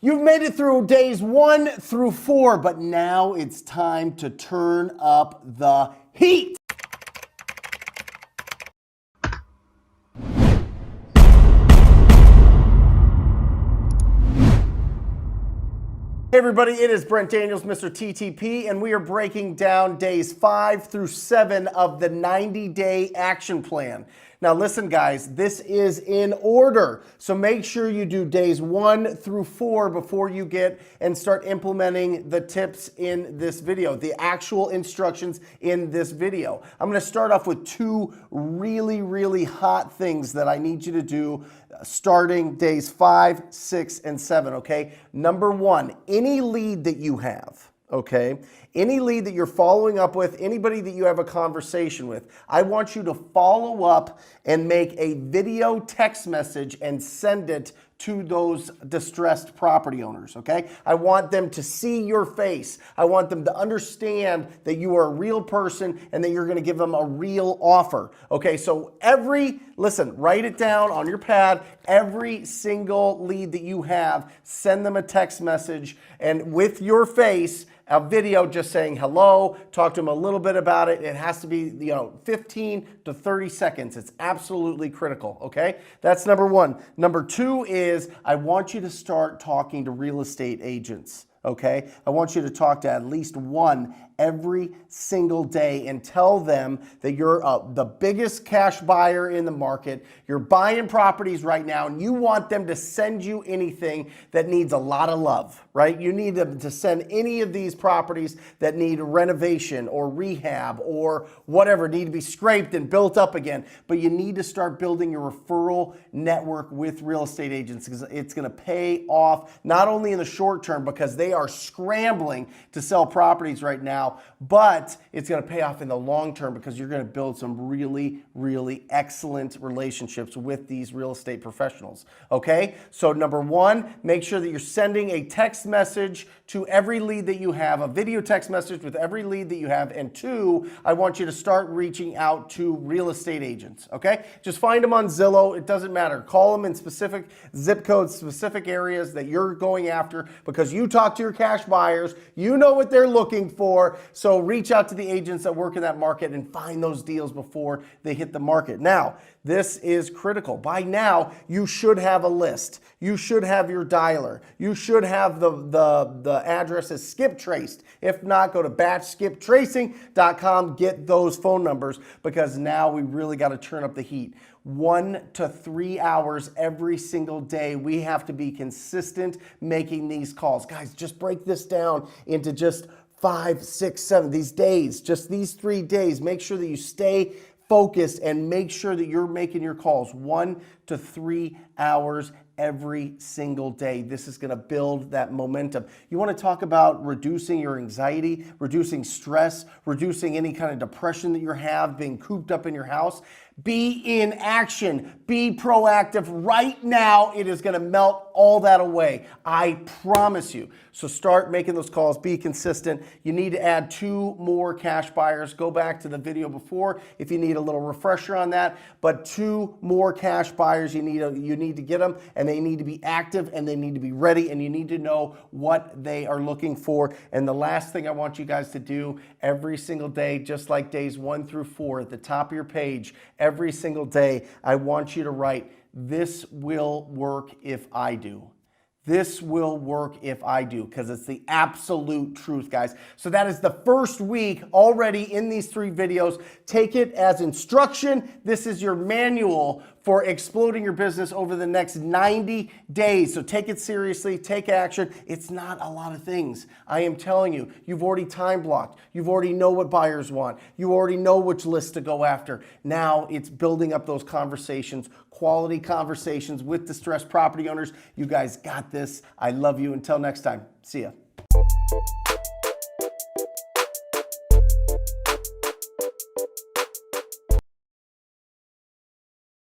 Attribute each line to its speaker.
Speaker 1: You've made it through days 1 through 4, but now it's time to turn up the heat. Hey everybody, it is Brent Daniels, Mr. TTP, and we are breaking down days 5 through 7 of the 90-day action plan. Now listen guys, this is in order, so make sure you do days 1 through 4 before you get and start implementing the tips in this video, the actual instructions in this video. I'm going to start off with 2 really hot things that I need you to do starting days 5, 6, and 7, okay? Number 1, any lead that you have, okay? Any lead that you're following up with, anybody that you have a conversation with, I want you to follow up and make a video text message and send it to those distressed property owners, okay? I want them to see your face. I want them to understand that you are a real person and that you're going to give them a real offer, okay? So listen, write it down on your pad, every single lead that you have, send them a text message and with your face, a video just saying hello, talk to them a little bit about it. It has to be, 15 to 30 seconds. It's absolutely critical, okay? That's number 1. Number 2 is I want you to start talking to real estate agents, okay? I want you to talk to at least one every single day and tell them that you're the biggest cash buyer in the market. You're buying properties right now and you want them to send you anything that needs a lot of love, right? You need them to send any of these properties that need renovation or rehab or whatever, need to be scraped and built up again. But you need to start building your referral network with real estate agents because it's going to pay off not only in the short term because they are scrambling to sell properties right now, but it's going to pay off in the long term because you're going to build some really excellent relationships with these real estate professionals. Okay, so number 1, make sure that you're sending a text message to every lead that you have, a video text message with every lead that you have. And 2, I want you to start reaching out to real estate agents. Okay, just find them on Zillow. It doesn't matter. Call them in specific zip codes, specific areas that you're going after because you talk to your cash buyers. You know what they're looking for. So reach out to the agents that work in that market and find those deals before they hit the market. Now, this is critical. By now, you should have a list. You should have your dialer. You should have the addresses skip traced. If not, go to batchskiptracing.com, get those phone numbers because now we really got to turn up the heat. 1 to 3 hours every single day. We have to be consistent making these calls. Guys, just break this down into just 5, 6, 7, these days, just these 3 days. Make sure that you stay focused and make sure that you're making your calls 1 to 3 hours every single day. This is going to build that momentum. You want to talk about reducing your anxiety, reducing stress, reducing any kind of depression that you have, being cooped up in your house. Be in action. Be proactive right now. It is going to melt all that away. I promise you. So start making those calls. Be consistent. You need to add 2 more cash buyers. Go back to the video before if you need a little refresher on that. But 2 more cash buyers. You need to get them, and they need to be active, and they need to be ready, and you need to know what they are looking for. And the last thing I want you guys to do every single day, just like days 1 through 4 at the top of your page, every single day, I want you to write, "This will work if I do." This will work if I do, because it's the absolute truth, guys. So that is the first week already in these 3 videos. Take it as instruction. This is your manual for exploding your business over the next 90 days. So take it seriously, take action. It's not a lot of things. I am telling you, you've already time blocked. You've already know what buyers want. You already know which list to go after. Now it's building up those conversations, quality conversations with distressed property owners. You guys got this. I love you. Until next time, see ya.